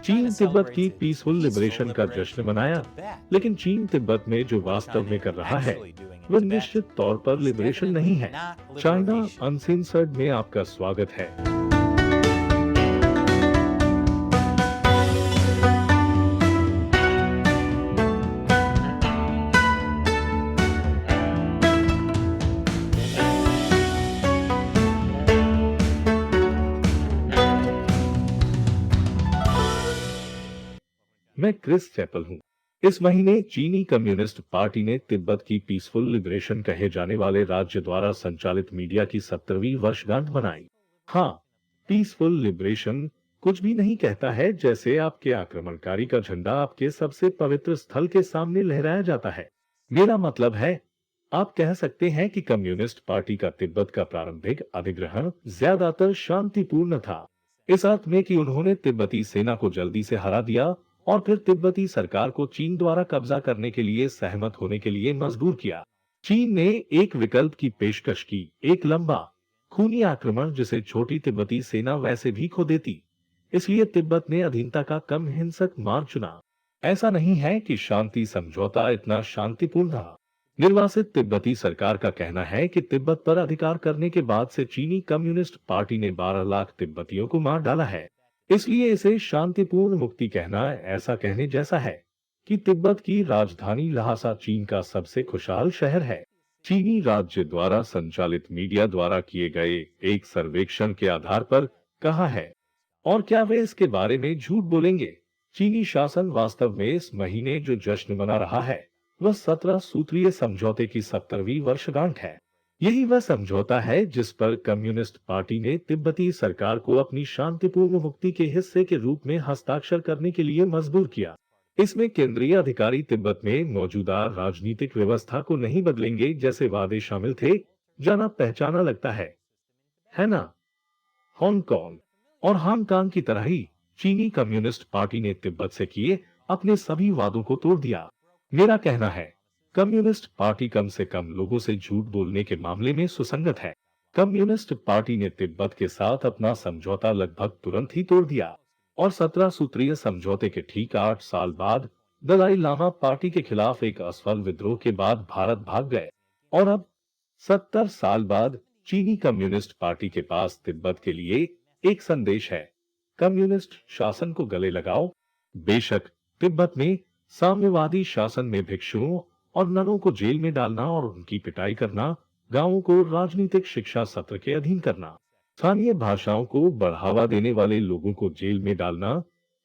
try to चीन Tibet celebrate की the peaceful peaceful liberation का जश्न liberation of मनाया, Tibet. लेकिन चीन तिब्बत में जो What वास्तव में China कर is रहा है actually doing in वह Tibet निश्चित तौर पर is लिबरेशन नहीं definitely है। not China liberation. अनसेंसर्ड में आपका स्वागत है। मैं क्रिस चैपल हूँ। इस महीने चीनी कम्युनिस्ट पार्टी ने तिब्बत की पीसफुल लिबरेशन कहे जाने वाले राज्य द्वारा संचालित मीडिया की 70वीं वर्षगांठ मनाई। हाँ, पीसफुल लिबरेशन कुछ भी नहीं कहता है जैसे आपके आक्रमणकारी का झंडा आपके सबसे पवित्र स्थल के सामने लहराया जाता है। मेरा मतलब है, आप कह सकते हैं कि कम्युनिस्ट पार्टी का तिब्बत का प्रारंभिक अधिग्रहण ज्यादातर शांतिपूर्ण था, इस अर्थ में कि उन्होंने तिब्बती सेना को जल्दी से हरा दिया और फिर तिब्बती सरकार को चीन द्वारा कब्जा करने के लिए सहमत होने के लिए मजबूर किया। चीन ने एक विकल्प की पेशकश की, एक लंबा खूनी आक्रमण जिसे छोटी तिब्बती सेना वैसे भी खो देती। इसलिए तिब्बत ने अधीनता का कम हिंसक मार्ग चुना। ऐसा नहीं है कि शांति समझौता इतना शांतिपूर्ण रहा। निर्वासित तिब्बती सरकार का कहना है कि तिब्बत पर अधिकार करने के बाद से चीनी कम्युनिस्ट पार्टी ने 12 लाख तिब्बतियों को मार डाला है। इसलिए इसे शांतिपूर्ण मुक्ति कहना ऐसा कहने जैसा है कि तिब्बत की राजधानी लहासा चीन का सबसे खुशहाल शहर है। चीनी राज्य द्वारा संचालित मीडिया द्वारा किए गए एक सर्वेक्षण के आधार पर कहा है, और क्या वे इसके बारे में झूठ बोलेंगे? चीनी शासन वास्तव में इस महीने जो जश्न मना रहा है वह 17 सूत्रीय समझौते की 70वीं वर्षगांठ है। यही वह समझौता है जिस पर कम्युनिस्ट पार्टी ने तिब्बती सरकार को अपनी शांतिपूर्ण मुक्ति के हिस्से के रूप में हस्ताक्षर करने के लिए मजबूर किया। इसमें केंद्रीय अधिकारी तिब्बत में मौजूदा राजनीतिक व्यवस्था को नहीं बदलेंगे जैसे वादे शामिल थे। जाना पहचाना लगता है ना? हांगकांग और हांगकांग की तरह ही चीनी कम्युनिस्ट पार्टी ने तिब्बत से किए अपने सभी वादों को तोड़ दिया। मेरा कहना है, कम्युनिस्ट पार्टी कम से कम लोगों से झूठ बोलने के मामले में सुसंगत है। कम्युनिस्ट पार्टी ने तिब्बत के साथ अपना समझौता लगभग तुरंत ही तोड़ दिया और 17 सूत्रीय समझौते के ठीक 8 साल बाद दलाई लामा पार्टी के खिलाफ एक असफल विद्रोह के बाद भारत भाग गए। और अब 70 साल बाद चीनी कम्युनिस्ट पार्टी के पास तिब्बत के लिए एक संदेश है, कम्युनिस्ट शासन को गले लगाओ। बेशक तिब्बत में साम्यवादी शासन में भिक्षुओं और ननों को जेल में डालना और उनकी पिटाई करना, गांवों को राजनीतिक शिक्षा सत्र के अधीन करना, स्थानीय भाषाओं को बढ़ावा देने वाले लोगों को जेल में डालना,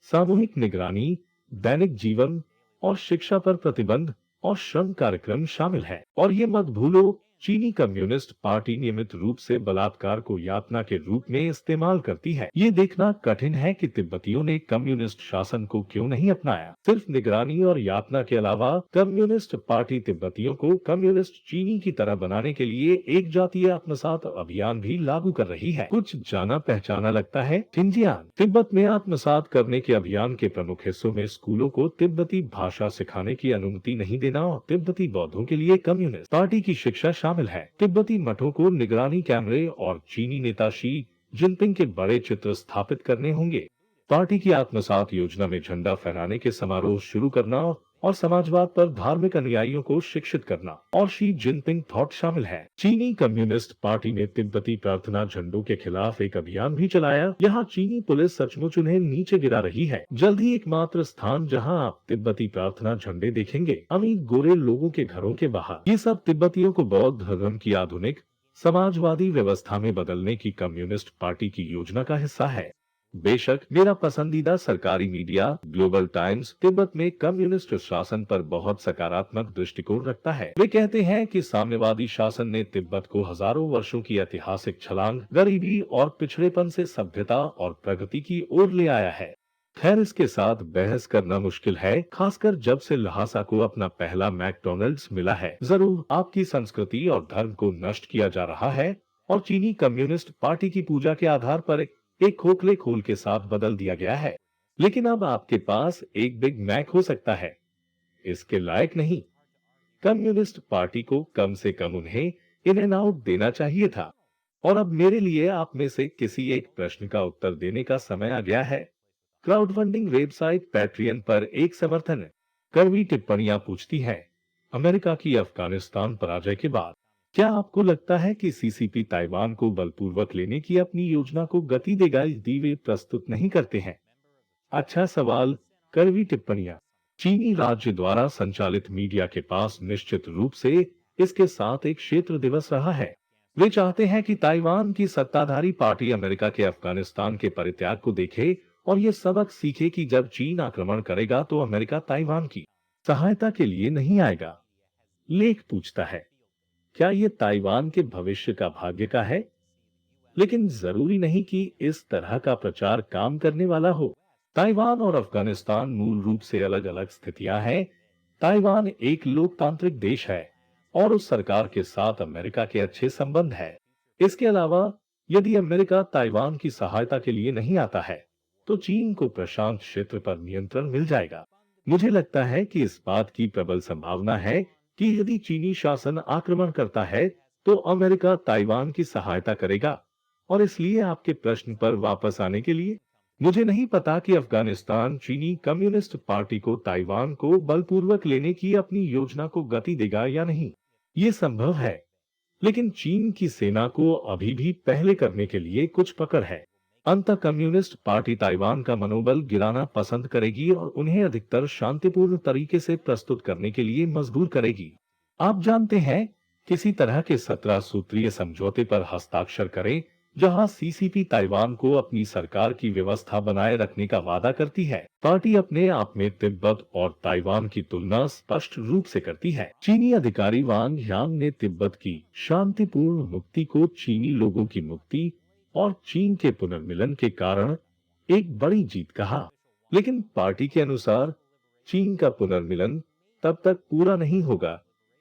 सामूहिक निगरानी, दैनिक जीवन और शिक्षा पर प्रतिबंध और श्रम कार्यक्रम शामिल है। और ये मत भूलो, चीनी कम्युनिस्ट पार्टी नियमित रूप से बलात्कार को यातना के रूप में इस्तेमाल करती है। ये देखना कठिन है कि तिब्बतियों ने कम्युनिस्ट शासन को क्यों नहीं अपनाया। सिर्फ निगरानी और यातना के अलावा कम्युनिस्ट पार्टी तिब्बतियों को कम्युनिस्ट चीनी की तरह बनाने के लिए एक जातीय आत्मसात अभियान भी लागू कर रही है। कुछ जाना पहचाना लगता है। शिनजियांग तिब्बत में आत्मसात करने के अभियान के प्रमुख हिस्सों में स्कूलों को तिब्बती भाषा सिखाने की अनुमति नहीं देना और तिब्बती बौद्धों के लिए कम्युनिस्ट पार्टी की शिक्षा शामिल है। तिब्बती मठों को निगरानी कैमरे और चीनी नेता शी जिनपिंग के बड़े चित्र स्थापित करने होंगे। पार्टी की आत्मसात योजना में झंडा फहराने के समारोह शुरू करना और समाजवाद पर धार्मिक अनुयायियों को शिक्षित करना और शी जिनपिंग थॉट शामिल है। चीनी कम्युनिस्ट पार्टी ने तिब्बती प्रार्थना झंडों के खिलाफ एक अभियान भी चलाया। यहाँ चीनी पुलिस सचमुच उन्हें नीचे गिरा रही है। जल्द ही एकमात्र स्थान जहाँ आप तिब्बती प्रार्थना झंडे देखेंगे, अमीर गोरे लोगों के घरों के बाहर। ये सब तिब्बतियों को बौद्ध धर्म की आधुनिक समाजवादी व्यवस्था में बदलने की कम्युनिस्ट पार्टी की योजना का हिस्सा है। बेशक मेरा पसंदीदा सरकारी मीडिया ग्लोबल टाइम्स तिब्बत में कम्युनिस्ट शासन पर बहुत सकारात्मक दृष्टिकोण रखता है। वे कहते हैं कि साम्यवादी शासन ने तिब्बत को हजारों वर्षों की ऐतिहासिक छलांग, गरीबी और पिछड़ेपन से सभ्यता और प्रगति की ओर ले आया है। खैर, इसके साथ बहस करना मुश्किल है, खासकर जब से लहासा को अपना पहला मैकडॉनल्ड्स मिला है। जरूर आपकी संस्कृति और धर्म को नष्ट किया जा रहा है और चीनी कम्युनिस्ट पार्टी की पूजा के आधार पर एक खोखले खोल के साथ बदल दिया गया है। लेकिन अब आपके पास एक बिग मैक हो सकता है, इसके लायक नहीं। कम्युनिस्ट पार्टी को कम से कम उन्हें इन एंड आउट देना चाहिए था। और अब मेरे लिए आप में से किसी एक प्रश्न का उत्तर देने का समय आ गया है। क्राउड फंडिंग वेबसाइट पैट्रियन पर एक समर्थन कड़वी टिप्पणियां पूछती है, अमेरिका की अफगानिस्तान पराजय के बाद क्या आपको लगता है कि सीसीपी ताइवान को बलपूर्वक लेने की अपनी योजना को गति देगा यदि वे प्रस्तुत नहीं करते हैं? अच्छा सवाल। कड़वी टिप्पणियां चीनी राज्य द्वारा संचालित मीडिया के पास निश्चित रूप से इसके साथ एक क्षेत्र दिवस रहा है। वे चाहते हैं कि ताइवान की सत्ताधारी पार्टी अमेरिका के अफगानिस्तान के परित्याग को देखे और ये सबक सीखे कि जब चीन आक्रमण करेगा तो अमेरिका ताइवान की सहायता के लिए नहीं आएगा। लेख पूछता है, क्या ये ताइवान के भविष्य का भाग्य का है? लेकिन जरूरी नहीं कि इस तरह का प्रचार काम करने वाला हो। ताइवान और अफगानिस्तान मूल रूप से अलग अलग स्थितियां हैं। ताइवान एक लोकतांत्रिक देश है और उस सरकार के साथ अमेरिका के अच्छे संबंध है। इसके अलावा यदि अमेरिका ताइवान की सहायता के लिए नहीं आता है, तो चीन को प्रशांत क्षेत्र पर नियंत्रण मिल जाएगा। मुझे लगता है कि इस बात की प्रबल संभावना है कि यदि चीनी शासन आक्रमण करता है, तो अमेरिका ताइवान की सहायता करेगा। और इसलिए आपके प्रश्न पर वापस आने के लिए, मुझे नहीं पता कि अफगानिस्तान चीनी कम्युनिस्ट पार्टी को ताइवान को बलपूर्वक लेने की अपनी योजना को गति देगा या नहीं। ये संभव है, लेकिन चीन की सेना को अभी भी पहले करने के लिए कुछ पकड़ है। अंततः कम्युनिस्ट पार्टी ताइवान का मनोबल गिराना पसंद करेगी और उन्हें अधिकतर शांतिपूर्ण तरीके से प्रस्तुत करने के लिए मजबूर करेगी। आप जानते हैं, किसी तरह के 17 सूत्रीय समझौते पर हस्ताक्षर करें जहां सीसीपी ताइवान को अपनी सरकार की व्यवस्था बनाए रखने का वादा करती है। पार्टी अपने आप में तिब्बत और ताइवान की तुलना स्पष्ट रूप से करती है। चीनी अधिकारी वांग यांग ने तिब्बत की शांतिपूर्ण मुक्ति को चीनी लोगों की मुक्ति और चीन के पुनर्मिलन के कारण एक बड़ी जीत कहा। लेकिन पार्टी के अनुसार चीन का पुनर्मिलन तब तक पूरा नहीं होगा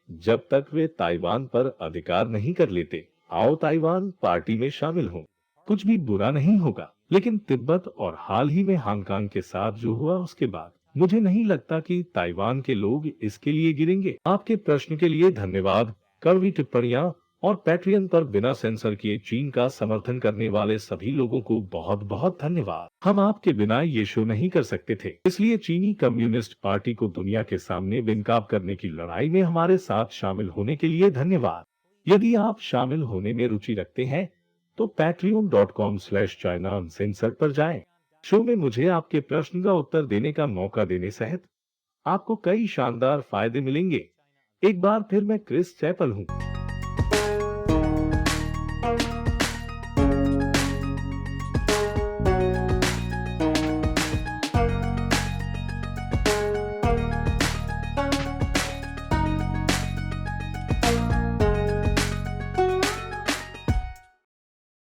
जब तक वे ताइवान पर अधिकार नहीं कर लेते। आओ ताइवान पार्टी में शामिल हो, कुछ भी बुरा नहीं होगा। लेकिन तिब्बत और हाल ही में हांगकांग के साथ जो हुआ उसके बाद मुझे नहीं लगता कि ताइवान के लोग इसके लिए गिरेंगे। आपके प्रश्न के लिए धन्यवाद। कड़वी टिप्पणियां और पैट्रियन पर बिना सेंसर किए चीन का समर्थन करने वाले सभी लोगों को बहुत बहुत धन्यवाद। हम आपके बिना ये शो नहीं कर सकते थे, इसलिए चीनी कम्युनिस्ट पार्टी को दुनिया के सामने बेनकाब करने की लड़ाई में हमारे साथ शामिल होने के लिए धन्यवाद। यदि आप शामिल होने में रुचि रखते हैं तो patreon.com/China Uncensored पर जाएं। शो में मुझे आपके प्रश्न का उत्तर देने का मौका देने सहित आपको कई शानदार फायदे मिलेंगे। एक बार फिर मैं क्रिस चैपल हूँ।